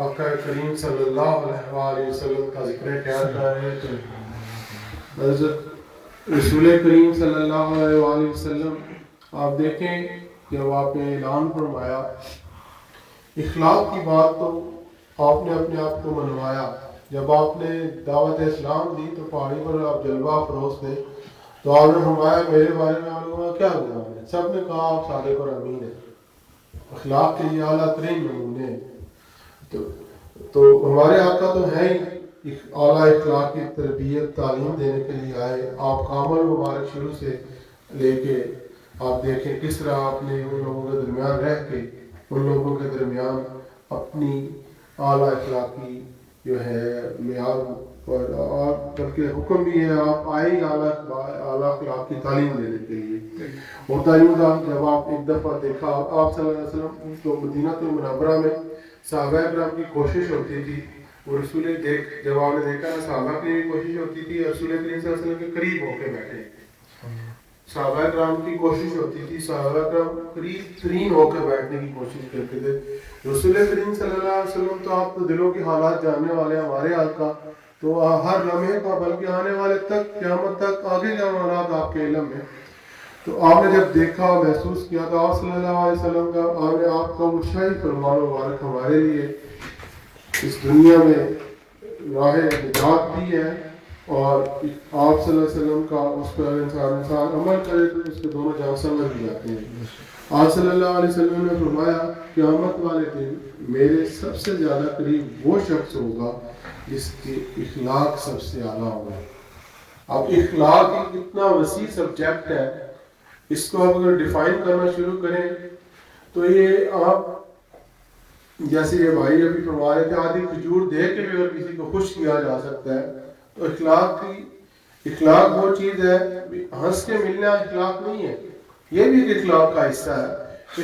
آقا کریم صلی اللہ علیہ وآلہ وسلم کا ذکر کیا کر رہے تو حضرت رسول کریم صلی اللہ علیہ وآلہ وسلم آپ دیکھیں جب آپ نے اعلان فرمایا اخلاق کی بات تو آپ نے اپنے آپ کو منوایا. جب آپ نے دعوت اسلام دی تو پہاڑی پر آپ جلوہ افروز تھے تو آپ نے فرمایا میرے بارے میں آپ لوگوں کا کیا گمان ہے؟ سب نے کہا آپ صادق اور امین ہیں. اخلاق کے یہ اعلیٰ ترین نمونے ہیں. تو ہمارے آقا تو ہیں ہی اعلیٰ اخلاق کی تربیت تعلیم دینے کے لیے آئے. آپ کامل مبارک شروع سے لے کے آپ دیکھیں کس طرح آپ نے ان لوگوں کے درمیان رہ کے ان لوگوں کے درمیان اپنی اعلیٰ اخلاقی جو ہے معیار پر اور بلکہ حکم بھی ہے آپ آئے ہی اعلیٰ اخلاق کی تعلیم دینے کے لیے. ہوتا یوں تھا جب آپ ایک دفعہ دیکھا آپ صلی اللہ علیہ وسلم تو مدینہ المنورہ میں صحابہ کرام کی کوشش ہوتی تھی وہ رسول جب آپ نے دیکھا صحابہ کی بھی کوشش ہوتی تھی رسول کریم صلی اللہ علیہ وسلم کے قریب ہو کے بیٹھے. صحابہ کرام کی کوشش ہوتی تھی صحابہ کرام قریب ترین ہو کے بیٹھنے کی کوشش کرتے تھے. رسول کریم صلی اللہ علیہ وسلم تو آپ تو دلوں کے حالات جاننے والے ہمارے آقا تو ہر لمحے کا بلکہ آنے والے تک قیامت تک آگے کے معاملات آپ کے علم میں. تو آپ نے جب دیکھا محسوس کیا تو آپ صلی اللہ علیہ وسلم کا آپ نے آپ کا مشاہی فرمان مبارک ہمارے لیے اس دنیا میں راہ نجات بھی ہے اور آپ صلی اللہ علیہ وسلم کا اس پر انسان عمل کرے تو اس کے دونوں جہاں سمجھ بھی جاتے ہیں. آپ صلی اللہ علیہ وسلم نے فرمایا قیامت والے دن میرے سب سے زیادہ قریب وہ شخص ہوگا جس کی اخلاق سب سے اعلیٰ ہوگا. اب اخلاق ایک اتنا وسیع سبجیکٹ ہے اس کو آپ اگر ڈیفائن کرنا شروع کریں تو یہ آپ جیسے یہ بھائی ابھی فرما رہے تھے آدھی کھجور دے کے بھی اگر کسی کو خوش کیا جا سکتا ہے تو اخلاق وہ چیز ہے ہنس کے ملنا اخلاق نہیں ہے. یہ بھی ایک اخلاق کا حصہ ہے.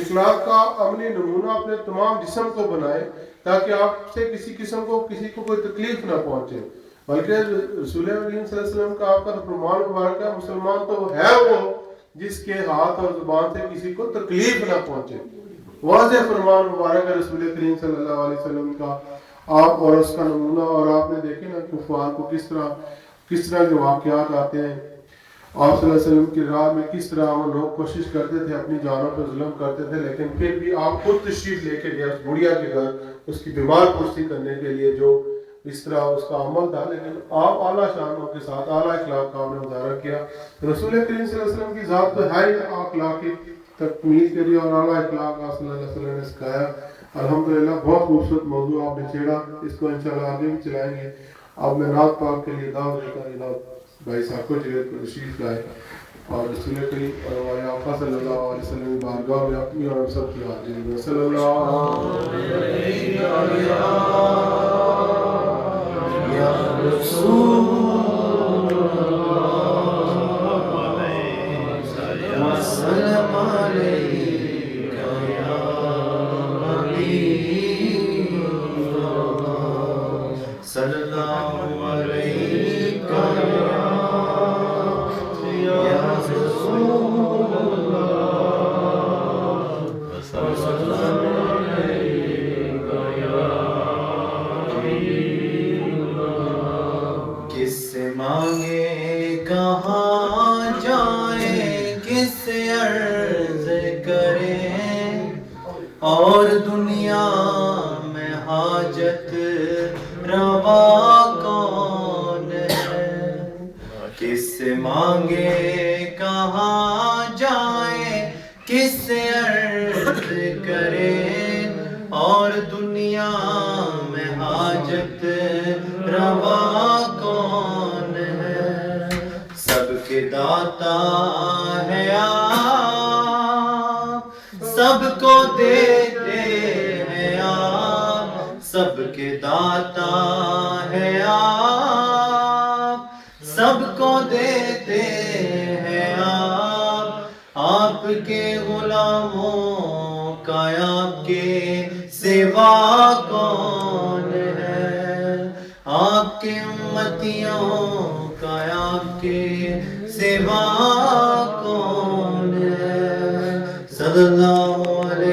اخلاق کا عملی نمونہ اپنے تمام جسم کو بنائے تاکہ آپ سے کسی قسم کو کسی کو کوئی تکلیف نہ پہنچے. بلکہ رسول کریم صلی اللہ علیہ وسلم کا آپ کا فرمان مبارک ہے مسلمان تو ہے وہ جس کے ہاتھ اور زبان سے کسی کو تکلیف نہ پہنچے. واضح فرمان مبارک ہے رسول کریم صلی اللہ علیہ وسلم کا آپ اور اس کا نمونہ. اور آپ نے دیکھے نا کفار کو کس طرح کے واقعات آتے ہیں. آپ صلی اللہ علیہ وسلم کی راہ میں کس طرح وہ لوگ کوشش کرتے تھے اپنی جانوں پر ظلم کرتے تھے لیکن پھر بھی آپ خود تشریف لے کے گئے اس بڑھیا کے گھر اس کی بیمار پرسی کرنے کے لیے جو اس طرح اس کا عمل تھا لیکن آپ اعلیٰ شانوں کے ساتھ اعلیٰ اخلاق کا آپ نے مظاہرہ کیا. رسول کریم صلی اللہ علیہ وسلم کی ذات تو ہے ہی اخلاق کی تکمیل کے لیے اور اعلیٰ اخلاق آپ صلی اللہ علیہ وسلم نے سکھایا. الحمدللہ بہت خوبصورت موضوع آپ نے چھیڑا اس کو انشاءاللہ آگے بھی چلائیں گے. اب میں نعت پاک کے لیے دعوت دیتا ہوں بھائی صاحب کو جگہ کو تشریف لائے اور رسول کریم اور ہمارے آقا صلی اللہ علیہ وسلم کی بارگاہ میں اپنی اور ہم سب کی حاضری میں صلی اللہ علیہ یا رسول وسلم علیکہ یا حبیب اللہ صلی اللہ علیکہ یا رسول اللہ وسلم علیکہ یا حبیب اللہ. کس سے مانگے کہاں جائیں کس سے عرض کریں اور دنیا میں حاجت روا کون ہے. کس سے مانگے کہاں جائیں کس سے عرض کریں اور دنیا میں حاجت روا کون ہے. سب کے داتا ہے آپ سب کو دیتے ہیں آپ سب کے داتا ہے آپ سب کو دیتے ہیں آپ کے غلاموں کا آپ کے سوا کون ہے. آپ کے امتیوں کا آپ کے سوا کون ہے. صلی اللہ